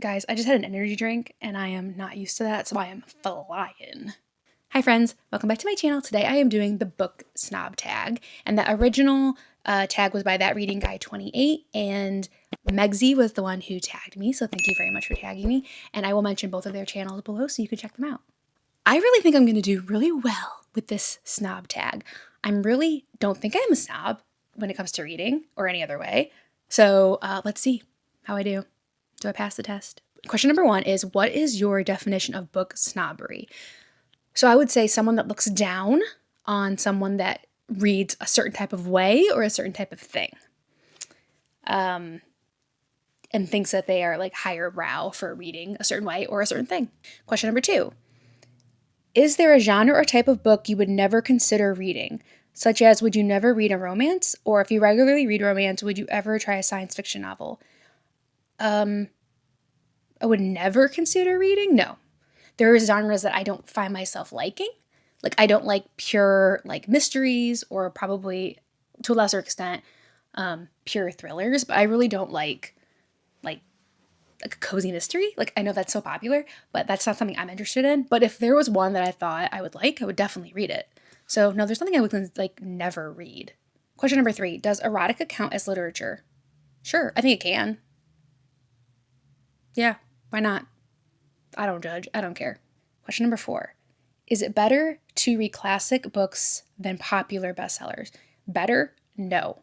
Guys, I just had an energy drink and I am not used to that, so I am flying. Hi friends, welcome back to my channel. Today I am doing the book snob tag, and the original tag was by That Reading Guy 28, and Megsy was the one who tagged me, so thank you very much for tagging me, and I will mention both of their channels below so you can check them out. I really think I'm going to do really well with this snob tag. Don't think I'm a snob when it comes to reading or any other way, so let's see how I do. Do I pass the test? Question number 1 is, what is your definition of book snobbery? So I would say someone that looks down on someone that reads a certain type of way or a certain type of thing. And thinks that they are like higher brow for reading a certain way or a certain thing. Question number 2. Is there a genre or type of book you would never consider reading? Such as, would you never read a romance? Or if you regularly read romance, would you ever try a science fiction novel? I would never consider reading? No. There are genres that I don't find myself liking. Like, I don't like pure, like, mysteries, or probably, to a lesser extent, pure thrillers, but I really don't like a cozy mystery. Like, I know that's so popular, but that's not something I'm interested in. But if there was one that I thought I would like, I would definitely read it. So, no, there's nothing I would, like, never read. Question number 3, does erotica count as literature? Sure, I think it can. Yeah, why not? I don't judge. I don't care. Question number 4. Is it better to read classic books than popular bestsellers? Better? No.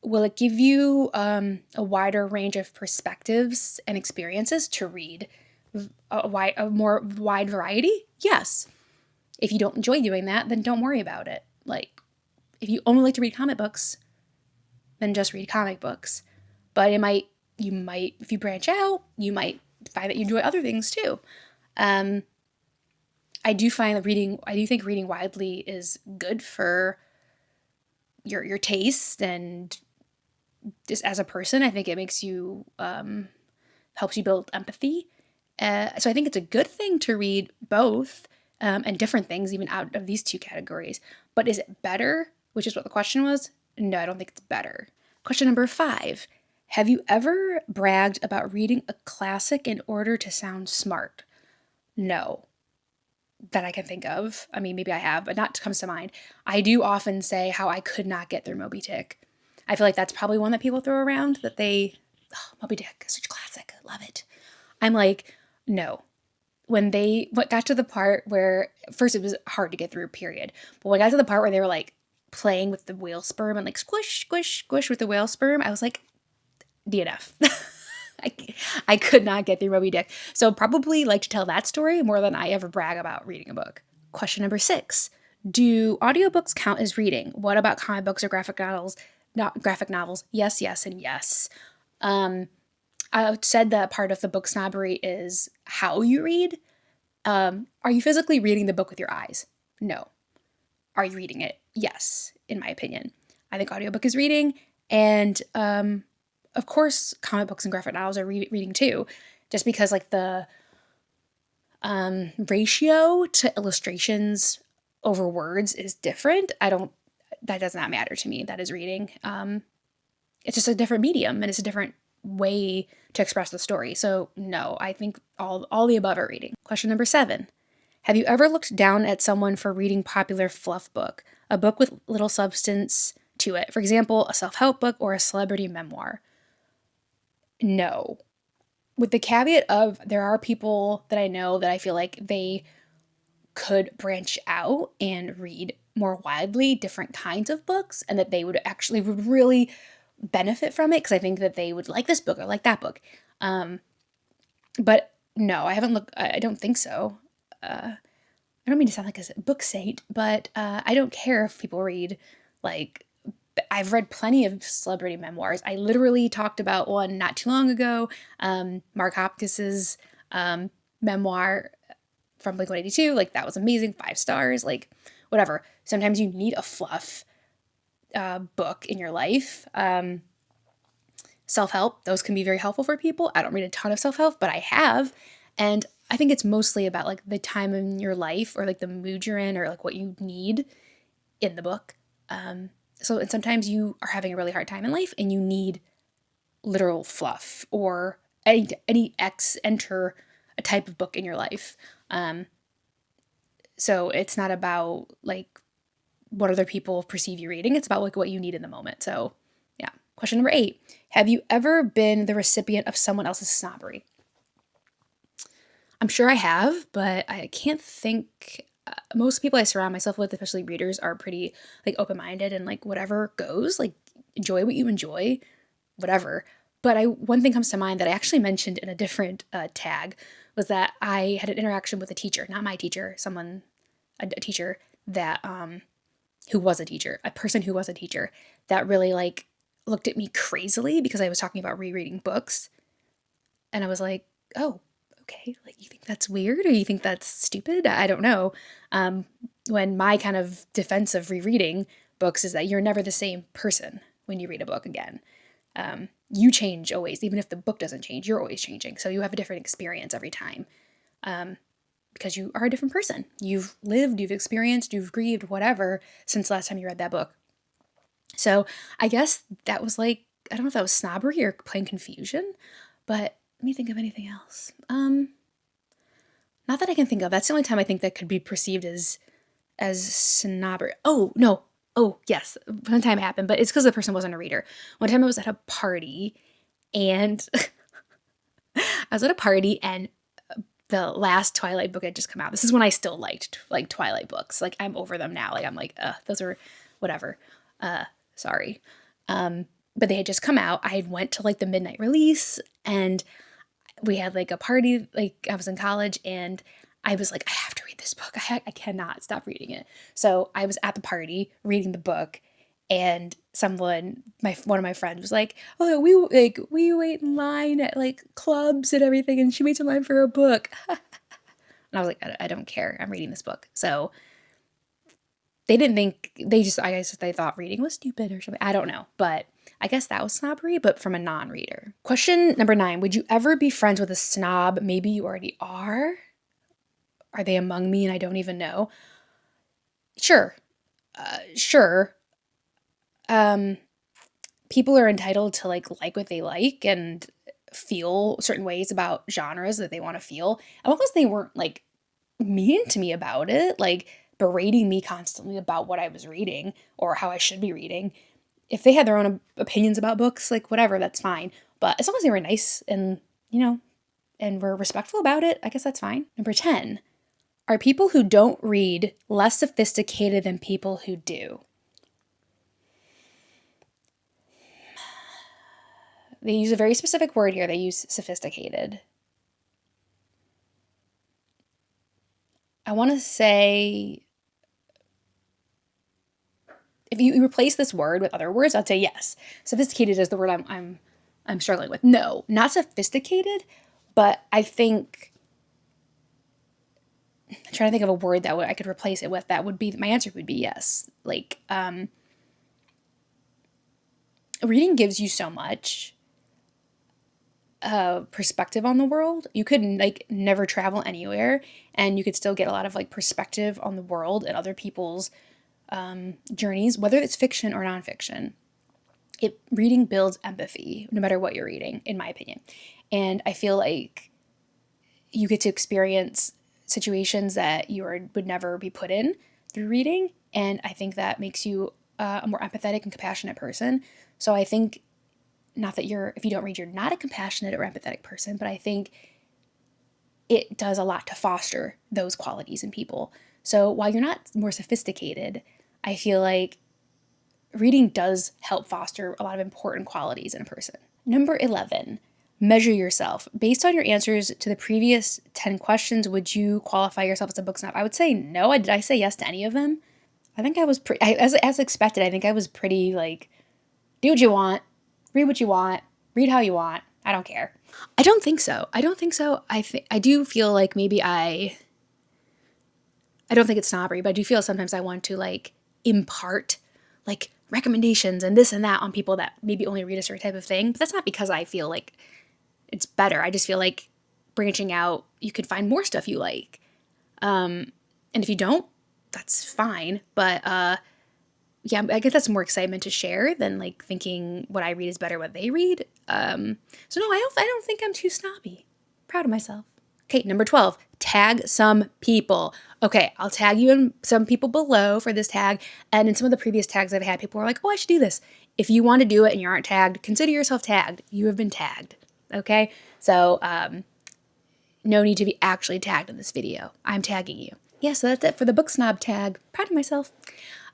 Will it give you a wider range of perspectives and experiences to read a more wide variety? Yes. If you don't enjoy doing that, then don't worry about it. Like, if you only like to read comic books, then just read comic books. But you might, if you branch out, you might find that you enjoy other things too. I do think reading widely is good for your taste, and just as a person, I think it makes you, helps you build empathy. So I think it's a good thing to read both, and different things even out of these two categories. But is it better, which is what the question was? No, I don't think it's better. Question number 5. Have you ever bragged about reading a classic in order to sound smart? No, that I can think of. I mean, maybe I have, but not comes to mind. I do often say how I could not get through Moby Dick. I feel like that's probably one that people throw around, Moby Dick is such a classic, I love it. I'm like, no. What got to the part where, first it was hard to get through, period. But when I got to the part where they were like playing with the whale sperm and like squish, squish, squish with the whale sperm, I was like, DNF. I could not get through Moby Dick. So probably like to tell that story more than I ever brag about reading a book. Question number 6. Do audiobooks count as reading? What about comic books or graphic novels? Not graphic novels. Yes, yes, and yes. I said that part of the book snobbery is how you read. Are you physically reading the book with your eyes? No. Are you reading it? Yes, in my opinion. I think audiobook is reading, and of course, comic books and graphic novels are reading too, just because like the ratio to illustrations over words is different. That does not matter to me. That is reading. It's just a different medium, and it's a different way to express the story. So no, I think all the above are reading. Question number 7. Have you ever looked down at someone for reading popular fluff book, a book with little substance to it? For example, a self-help book or a celebrity memoir. No. With the caveat of, there are people that I know that I feel like they could branch out and read more widely different kinds of books, and that they would really benefit from it, because I think that they would like this book or like that book. But no, I haven't looked. I don't think so. I don't mean to sound like a book saint, but I don't care if people read, like, I've read plenty of celebrity memoirs. I literally talked about one not too long ago, Mark Hopkiss's memoir from Blink-182. Like, that was amazing, 5 stars, like, whatever. Sometimes you need a fluff book in your life. Self-help, those can be very helpful for people. I don't read a ton of self-help, but I have, and I think it's mostly about like the time in your life, or like the mood you're in, or like what you need in the book. And sometimes you are having a really hard time in life and you need literal fluff or any X enter a type of book in your life. So it's not about like what other people perceive you reading. It's about like what you need in the moment. So yeah. Question number 8. Have you ever been the recipient of someone else's snobbery? I'm sure I have, but I can't think. Most people I surround myself with, especially readers, are pretty like open-minded and like whatever goes. Like enjoy what you enjoy, whatever. But one thing comes to mind that I actually mentioned in a different tag was that I had an interaction with a teacher, not my teacher, a teacher that who was a teacher, a person who was a teacher that really like looked at me crazily because I was talking about rereading books, and I was like, oh, okay, like you think that's weird or you think that's stupid? I don't know. When my kind of defense of rereading books is that you're never the same person when you read a book again. You change always, even if the book doesn't change, you're always changing. So you have a different experience every time because you are a different person. You've lived, you've experienced, you've grieved, whatever, since last time you read that book. So I guess that was like, I don't know if that was snobbery or plain confusion, but let me think of anything else. Not that I can think of. That's the only time I think that could be perceived as snobbery. Oh, no. Oh, yes. One time it happened, but it's because the person wasn't a reader. One time I was at a party and the last Twilight book had just come out. This is when I still liked like Twilight books. Like I'm over them now. Like I'm like, those are whatever. Sorry. But they had just come out. I had went to like the midnight release and we had like a party, like I was in college and I was like, I have to read this book. I cannot stop reading it. So I was at the party reading the book and one of my friends was like, oh, we wait in line at like clubs and everything. And she waits in line for a book. And I was like, I don't care. I'm reading this book. So I guess they thought reading was stupid or something. I don't know. But I guess that was snobbery, but from a non-reader. Question number 9. Would you ever be friends with a snob? Maybe you already are. Are they among me and I don't even know? Sure. Sure. People are entitled to like what they like and feel certain ways about genres that they want to feel. As long as they weren't like mean to me about it, like berating me constantly about what I was reading or how I should be reading. If they had their own opinions about books, like whatever, that's fine. But as long as they were nice and, and were respectful about it, I guess that's fine. Number 10, are people who don't read less sophisticated than people who do? They use a very specific word here. They use sophisticated. I want to say, if you replace this word with other words, I'd say yes. Sophisticated is the word I'm struggling with. No, not sophisticated, but I think I'm trying to think of a word that I could replace it with. That would be my answer. Would be yes. Like reading gives you so much perspective on the world. You could like never travel anywhere, and you could still get a lot of like perspective on the world and other people's journeys, whether it's fiction or nonfiction. Reading builds empathy, no matter what you're reading, in my opinion. And I feel like you get to experience situations that would never be put in through reading, and I think that makes you a more empathetic and compassionate person. So I think, not that if you don't read, you're not a compassionate or empathetic person, but I think it does a lot to foster those qualities in people. So while you're not more sophisticated, I feel like reading does help foster a lot of important qualities in a person. Number 11, measure yourself. Based on your answers to the previous 10 questions, would you qualify yourself as a book snob? I would say no. Did I say yes to any of them? I think I was as expected. I think I was pretty like, do what you want, read what you want, read how you want. I don't care. I don't think so. I do feel like maybe I don't think it's snobbery, but I do feel sometimes I want to like impart like recommendations and this and that on people that maybe only read a certain type of thing. But that's not because I feel like it's better. I just feel like branching out, you could find more stuff you like. And if you don't, that's fine. But yeah, I guess that's more excitement to share than like thinking what I read is better what they read. So no, I don't think I'm too snobby. Proud of myself. Okay, number 12, tag some people. Okay, I'll tag you in some people below for this tag. And in some of the previous tags I've had, people were like, oh, I should do this. If you want to do it and you aren't tagged, consider yourself tagged. You have been tagged. Okay, so no need to be actually tagged in this video. I'm tagging you. Yeah, so that's it for the book snob tag. Proud of myself.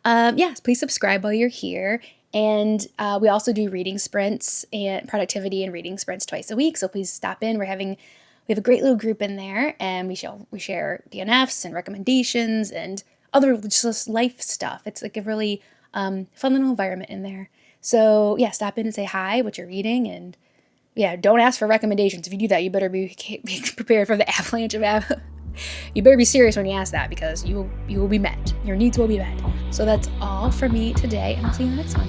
Yes, please subscribe while you're here. And we also do reading sprints and productivity and reading sprints twice a week. So please stop in. We have a great little group in there, and we share DNFs and recommendations and other just life stuff. It's like a really fun little environment in there. So yeah, stop in and say hi, what you're reading, and yeah, don't ask for recommendations. If you do that, you better be prepared for the avalanche of you better be serious when you ask that, because you will be met. Your needs will be met. So that's all for me today, and I'll see you in the next one.